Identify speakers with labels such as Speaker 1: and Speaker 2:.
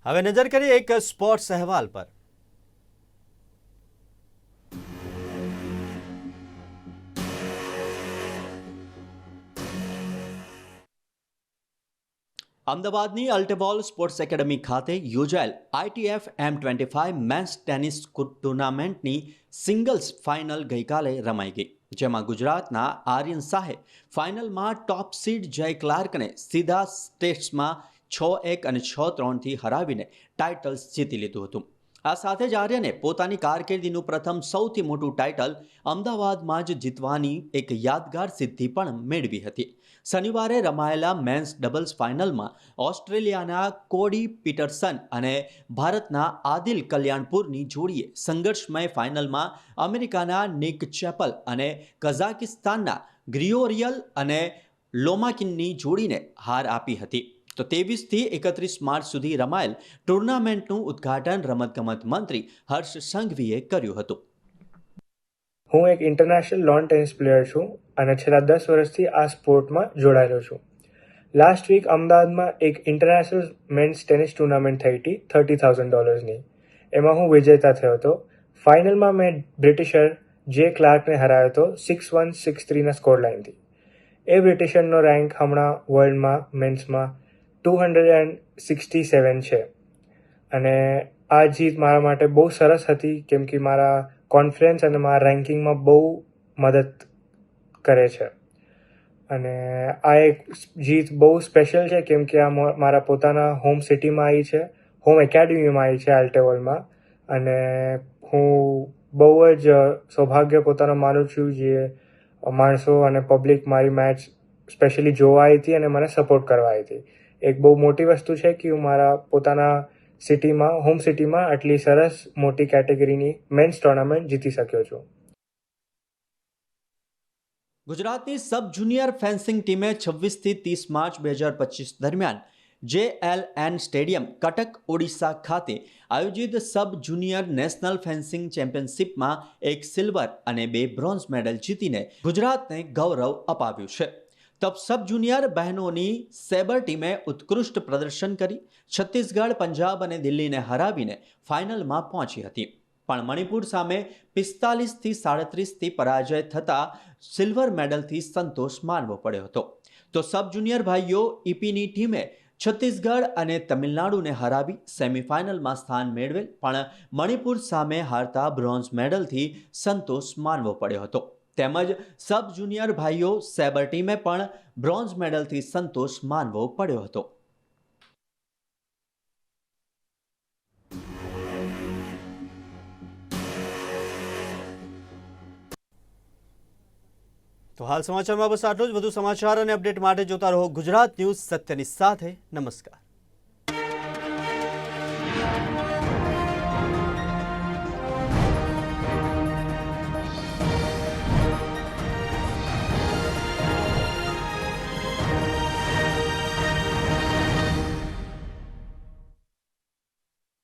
Speaker 1: હવે નજર કરીએ એક સ્પોર્ટ્સ અહેવાલ પર। અમદાવાદની અલ્ટેબોલ સ્પોર્ટ્સ એકેડમી ખાતે યોજાયેલ ITF M25 મેન્સ ટેનિસ ટુર્નામેન્ટની સિંગલ્સ ફાઇનલ ગઈકાલે રમાઈ ગઈ, જેમાં ગુજરાતના આર્યન શાહે ફાઇનલમાં ટોપ સીડ જય ક્લાર્કને સીધા સ્ટેટ્સમાં 6-1 અને 6-3થી હરાવીને ટાઇટલ્સ જીતી લીધું હતું। આ સાથે જ આર્યને પોતાની કારકિર્દીનું પ્રથમ સૌથી મોટું ટાઇટલ અમદાવાદમાં જ જીતવાની એક યાદગાર સિદ્ધિ પણ મેળવી હતી। શનિવારે રમાયેલા મેન્સ ડબલ્સ ફાઇનલમાં ઓસ્ટ્રેલિયાના કોડી પીટરસન અને ભારતના આદિલ કલ્યાણપુરની જોડીએ સંઘર્ષમય ફાઇનલમાં અમેરિકાના નિક ચેપલ અને કઝાકિસ્તાનના ગ્રિયોરિયલ અને લોમાકિનની જોડીને હાર આપી હતી। તો 23થી 31 માર્ચ સુધી રમાયેલ ટુર્નામેન્ટનું ઉદ્ઘાટન રમતગમત મંત્રી હર્ષ સંઘવીએ કર્યું હતું।
Speaker 2: હું એક ઇન્ટરનેશનલ લોન ટેનિસ પ્લેયર છું અને છેલ્લા 10 વર્ષથી આ સ્પોર્ટમાં જોડાયેલો છું। લાસ્ટ વીક અમદાવાદમાં એક ઇન્ટરનેશનલ મેન્સ ટેનિસ ટુર્નામેન્ટ થઈ હતી $30,000ની। એમાં હું વિજેતા થયો હતો। ફાઇનલમાં મેં બ્રિટિશર જે ક્લાર્કને હરાવ્યો હતો 6-1, 6-3ના સ્કોર લાઇનથી। એ બ્રિટિશરનો રેન્ક હમણાં વર્લ્ડમાં મેન્સમાં 267 છે અને આ જીત મારા માટે બહુ સરસ હતી, કેમ કે મારા કોન્ફિડન્સ અને મારા રેન્કિંગમાં બહુ મદદ કરે છે। અને આ એક જીત બહુ સ્પેશિયલ છે, કેમ કે આ મારા પોતાના હોમ સિટીમાં આવી છે, હોમ એકેડમીમાં આવી છે આલ્ટેવોલમાં। અને હું બહુ જ સૌભાગ્ય પોતાનો માનું છું જે માણસો અને પબ્લિક મારી મેચ સ્પેશિયલી જોવા આવી હતી અને મને સપોર્ટ કરવા આવી હતી। એક બહુ મોટી વસ્તુ છે કે હું મારા પોતાના સિટીમાં, હોમ સિટીમાં આટલી સરસ મોટી કેટેગરીની મેન્સ ટુર્નામેન્ટ જીતી શક્યો છું।
Speaker 1: ગુજરાતની સબ જુનિયર ફેન્સિંગ ટીમે 26થી 30 માર્ચ 2025 દરમિયાન JLN સ્ટેડિયમ, કટક, ઓડિશા ખાતે આયોજિત સબ જુનિયર નેશનલ ફેન્સિંગ ચેમ્પિયનશિપમાં 1 સિલ્વર અને 2 બ્રોન્ઝ મેડલ જીતીને ગુજરાતને ગૌરવ અપાવ્યું છે। તબ સબ જુનિયર બહેનોની સેબર ટીમે ઉત્કૃષ્ટ પ્રદર્શન કરી છત્તીસગઢ, પંજાબ અને દિલ્હીને હરાવીને ફાઇનલમાં પહોંચી હતી, પણ મણિપુર સામે 45થી 37થી પરાજય થતા સિલ્વર મેડલથી સંતોષ માનવો પડ્યો હતો। તો સબ જુનિયર ભાઈઓ ઈપીની ટીમે છત્તીસગઢ અને તમિલનાડુને હરાવી સેમીફાઇનલમાં સ્થાન મેળવેલ, પણ મણિપુર સામે હારતા બ્રોન્ઝ મેડલથી સંતોષ માનવો પડ્યો હતો। તેમજ સબ જુનિયર ભાઈઓ સેબર ટીમે પણ બ્રોન્ઝ મેડલથી સંતોષ માનવો પડ્યો હતો। તો હાલ સમાચારમાં બસ આટલું જ। વધુ સમાચાર અને અપડેટ માટે જોતા રહો ગુજરાત ન્યૂઝ, સત્યની સાથે। નમસ્કાર।